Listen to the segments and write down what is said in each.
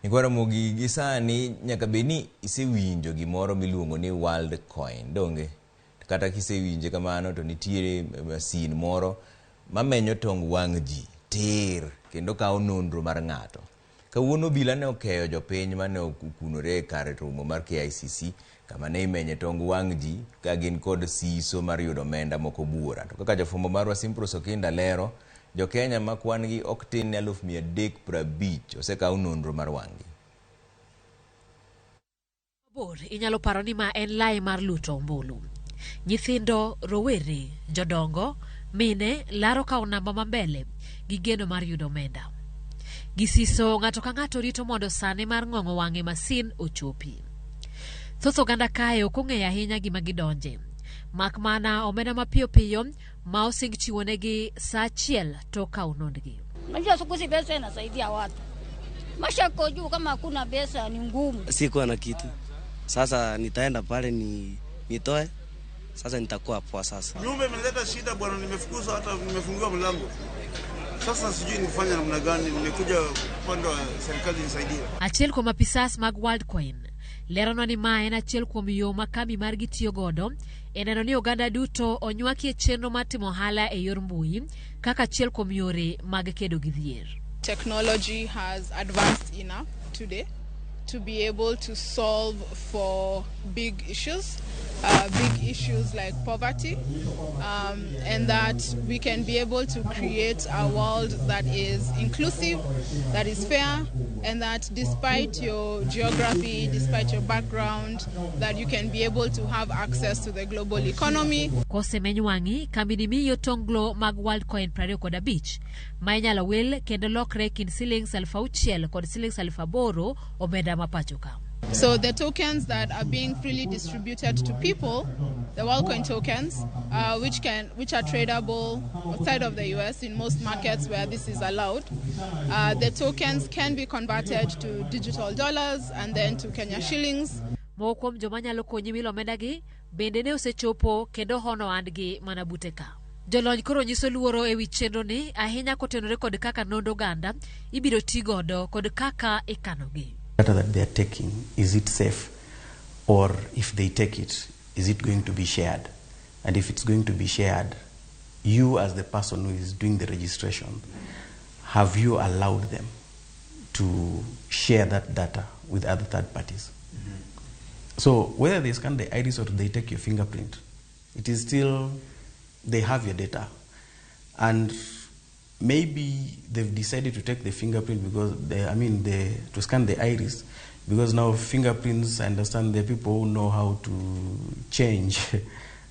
Nikwara Ramogi gisani nyaka beni isewinjo gimoro miluongo ni Worldcoin donge kata kisewinje kamano to nitiere masin moro mamenyo tong wang ji tir kendo kawo nonro mar ng'ato. Kawuono bila ne okeyo jopiny mane okukunore kar romo mar KICC kama ne imenye tong wang ji ka gin kod siso mar yudo omenda moko buora. To kaka jafwambo marwa Simpros Okinda lero, Jokenya ma kwan gi ok tin 350 osekawo nonro mar wang'gi. Bor inyalo paro ni ma en lai mar luto ombulu. Nyithindo, rowere, jodongo, mine laro kawo namba mambele gi geno mar yudo omenda. Gisiso ng'ato ka ng'ato rito mondo sane mar ng'ong'o wang'e masin ochopi. Thoth oganda kae ok ong'eyo ahinya gima gidonje. Mak mana omenda mapiyo piyo ma osing chiwo negi saa achiel to kawo nondgi. Unajua siku hizi pesa inasaidia watu. Maisha kwa juu kama hakuna pesa ni ngumu. Sikuwa na kitu. Sasa nitaenda pale nitoe. Sasa nitakuwa poa sasa. Nyumba imeleta shida bwana, nimefukuzwa hata nimefungiwa mlango. Sasa sijui nifanye namna gani, nimekuja upande wa serikali nisaidie. Achiel kuom apisas mag Worldcoin leronwa ni ma en achiel kuom yo ma kambi margi tiyo godo e neno ni oganda duto onywaki e chenro mar timo ohala e yor mbui kaka achiel kuom yore mag kedo gi dhier. Technology has advanced enough today to be able to solve for big issues like poverty, and that we can be able to create a world that is inclusive, that is fair, and that despite your geography, despite your background, that you can be able to have access to the global economy. Kose menywangi kambi ni miyo tonglo mag Worldcoin 25 ma inyalo wil kendo lokre kind shillings 6,000 kod shillings 8,000 omenda mapachoka. So the tokens that are being freely distributed to people, the Worldcoin tokens, which are tradable outside of the US in most markets where this is allowed, the tokens can be converted to digital dollars and then to Kenya shillings. Mokom joma nyalo konyi milo omenda gi bende ne osechopo kendo hono andgi mana buteka. Jolony koro nyiso luoro ewi chenro ni ahinya kotenore kod kaka nondo ganda ibiro tigodo kod kaka ikanogi. Data that they are taking, is it safe? Or if they take it, is it going to be shared? And if it's going to be shared, you as the person who is doing the registration, have you allowed them to share that data with other third parties? So whether they scan the iris or they take your fingerprint, it is still, they have your data. And maybe they've decided to take the fingerprint because to scan the iris, because now fingerprints, I understand there are people who know how to change.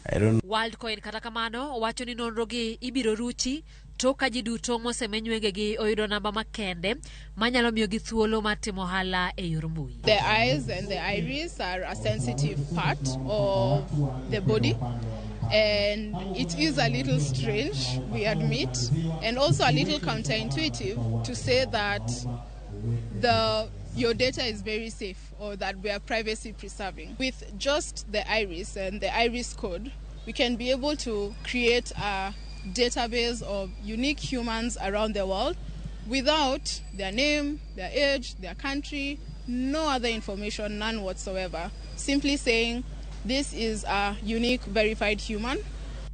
I don't know. Worldcoin kata kamano wacho ni nonro gi ibiro ruchi toka ji duto mosemenywege gi oyudo namba makende manyalo miyo gi thuolo mar timo ohala e yor mbui. The eyes and the iris are a sensitive part of the body. And it is a little strange, we admit, and also a little counterintuitive to say that your data is very safe or that we are privacy preserving. With just the iris and the iris code, we can be able to create a database of unique humans around the world without their name, their age, their country, no other information, none whatsoever. Simply saying, this is a unique verified human.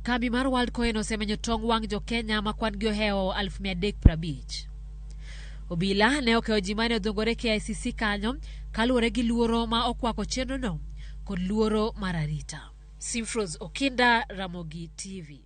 Kambi mar Worldcoin osemenyo tong wang Jokenya ma kwan gi oheo 350. Obila ne okeyo ji mane odhungore KICC kanyo kaluwore gi luoro ma okwako chenro no kod luoro mar arita. Simpros Okinda, Ramogi TV.